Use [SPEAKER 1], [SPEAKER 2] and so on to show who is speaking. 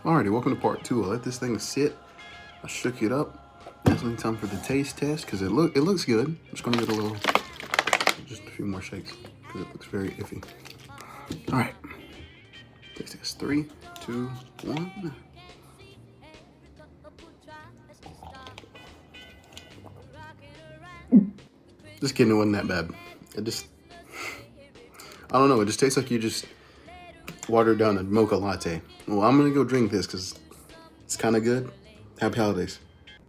[SPEAKER 1] Alrighty, welcome to part 2. I let this thing sit. I shook it up. Now it's only time for the taste test because it looks good. I'm just gonna get just a few more shakes because it looks very iffy. All right, taste test. 3, 2, 1. Just kidding, it wasn't that bad. I don't know. It just tastes like you just watered down a mocha latte. Well, I'm gonna go drink this because it's kind of good. Happy holidays.